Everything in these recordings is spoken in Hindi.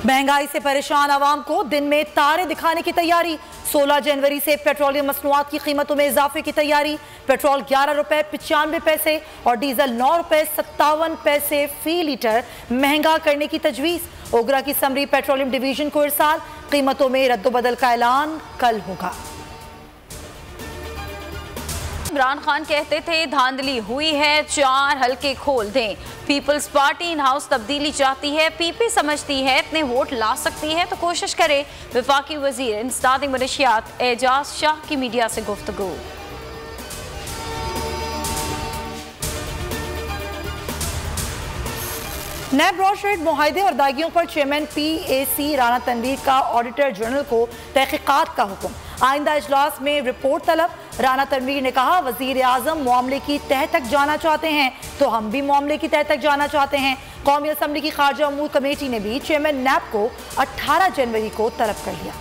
महंगाई से परेशान आवाम को दिन में तारे दिखाने की तैयारी। 16 जनवरी से पेट्रोलियम मसनूआत की कीमतों में इजाफे की तैयारी। पेट्रोल 11 रुपए 95 पैसे और डीजल 9 रुपए 57 पैसे फी लीटर महंगा करने की तजवीज़। ओगरा की समरी पेट्रोलियम डिवीजन को इरसाल। कीमतों में रद्दोबदल का ऐलान कल होगा। इमरान खान कहते थे धांधली हुई है, 4 हल्के खोल दें। पीपल्स पार्टी इन हाउस तब्दीली चाहती है, पीपी समझती है इतने वोट ला सकती है तो कोशिश करे। वफाकी वजीर इंसदादी मनशियात एजाज शाह की मीडिया से गुफ्तगू। नैब ब्रॉडशीट मुआहदे और दागियों पर चेयरमैन PAC राना तनवीर का ऑडिटर जनरल को तहकीकात का हुक्म। आइंदा इजलास में रिपोर्ट तलब। राना तनवीर ने कहा, वजीर आजम मामले की तह तक जाना चाहते हैं तो हम भी मामले की तह तक जाना चाहते हैं। कौमी असम्बली की खारजा उमूर कमेटी ने भी चेयरमैन नैब को 18 जनवरी को तलब कर लिया।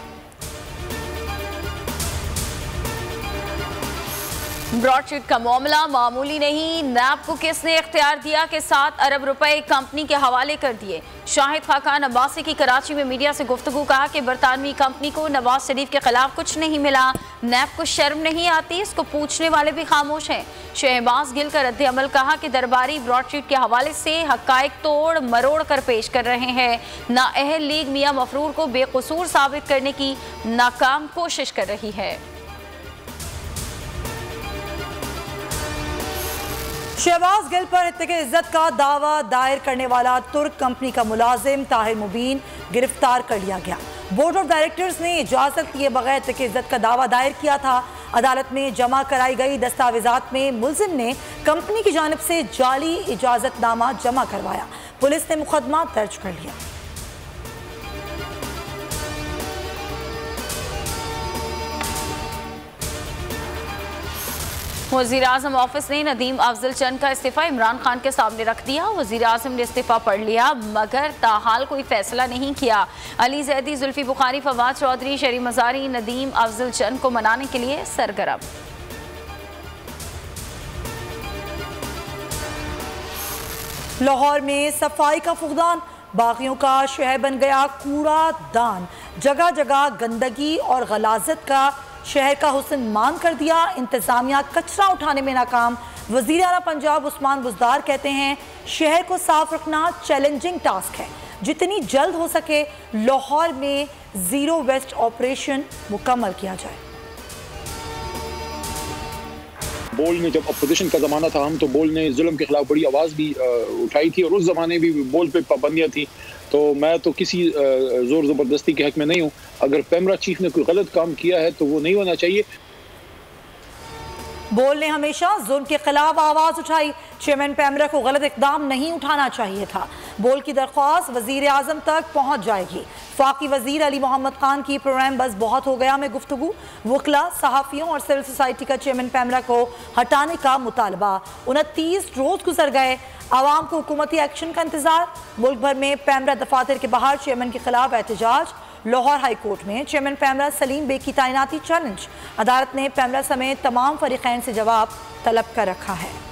ब्रॉडशीट का मामला मामूली नहीं। नैब को किसने इख्तियार दिया कि 7 अरब रुपए कंपनी के हवाले कर दिए। शाहिद खाकान अब्बासी की कराची में मीडिया से गुफ्तगू। कहा कि बरतानवी कंपनी को नवाज शरीफ के खिलाफ कुछ नहीं मिला। नैब को शर्म नहीं आती, इसको पूछने वाले भी खामोश हैं। शहबाज गिल का रद्द अमल। कहा कि दरबारी ब्रॉडशीट के हवाले से हकायक तोड़ मरोड़ कर पेश कर रहे हैं। नाअहल लीग मियां मफरूर को बेकसूर साबित करने की नाकाम कोशिश कर रही है। शहबाज गिल पर इत्तेके इज्जत का दावा दायर करने वाला तुर्क कंपनी का मुलाजिम ताहिर मुबीन गिरफ्तार कर लिया गया। बोर्ड ऑफ डायरेक्टर्स ने इजाजत लिए बगैर इत्तेके इज्जत का दावा दायर किया था। अदालत में जमा कराई गई दस्तावेजात में मुलजिम ने कंपनी की जानिब से जाली इजाजतनामा जमा करवाया। पुलिस ने मुकदमा दर्ज कर लिया। वज़ीर आज़म ऑफिस ने नदीम अफजल चंद का इस्तीफ़ा इमरान खान के सामने रख दिया। वज़ीर आज़म ने इस्तीफ़ा पढ़ लिया मगर ताहाल कोई फैसला नहीं किया। अली जैदी, जुल्फी बुखारी, फवाद चौधरी, शरी मज़ारी नदीम अफजल चंद को मनाने के लिए सरगर्म। लाहौर में सफाई का फुकदान। बागियों का शहर बन गया कूड़ा दान। जगह जगह गंदगी और गलाजत का शहर का हुस्न मान कर दिया। इंतजामिया कचरा उठाने में नाकाम। वज़ीर आला पंजाब उस्मान बुज़दार कहते हैं, शहर को साफ रखना चैलेंजिंग टास्क है। जितनी जल्द हो सके लाहौर में ज़ीरो वेस्ट ऑपरेशन मुकम्मल किया जाए। बोल ने जब अपोजिशन का ज़माना था, हम तो बोल ने जुल्म के खिलाफ बड़ी आवाज़ भी उठाई थी और उस ज़माने भी बोल पे पाबंदियाँ थी। तो मैं तो किसी ज़ोर ज़बरदस्ती के हक में नहीं हूँ। अगर पैमरा चीफ ने कोई गलत काम किया है तो वो नहीं होना चाहिए। बोल ने हमेशा जुल्म के खिलाफ आवाज़ उठाई। चेयरमैन पैमरा को गलत इकदाम नहीं उठाना चाहिए था। बोल की दरख्वास्त वज़ीर आज़म तक पहुँच जाएगी। फाकी वज़ीर अली मोहम्मद खान की प्रोग्राम बस बहुत हो गया में गुफ्तगू। वकला, सहाफ़ियों और सिविल सोसाइटी का चेयरमैन पैमरा को हटाने का मुतालबा। 29 रोज़ गुजर गए, आवाम को हुकूमती एक्शन का इंतजार। मुल्क भर में पैमरा दफातर के बाहर चेयरमैन के खिलाफ एहतजाज। लाहौर हाई कोर्ट में चेयरमैन पैमरा सलीम बेग की तैनाती चैलेंज। अदालत ने पैमरा समेत तमाम फरीक़ैन से जवाब तलब कर रखा है।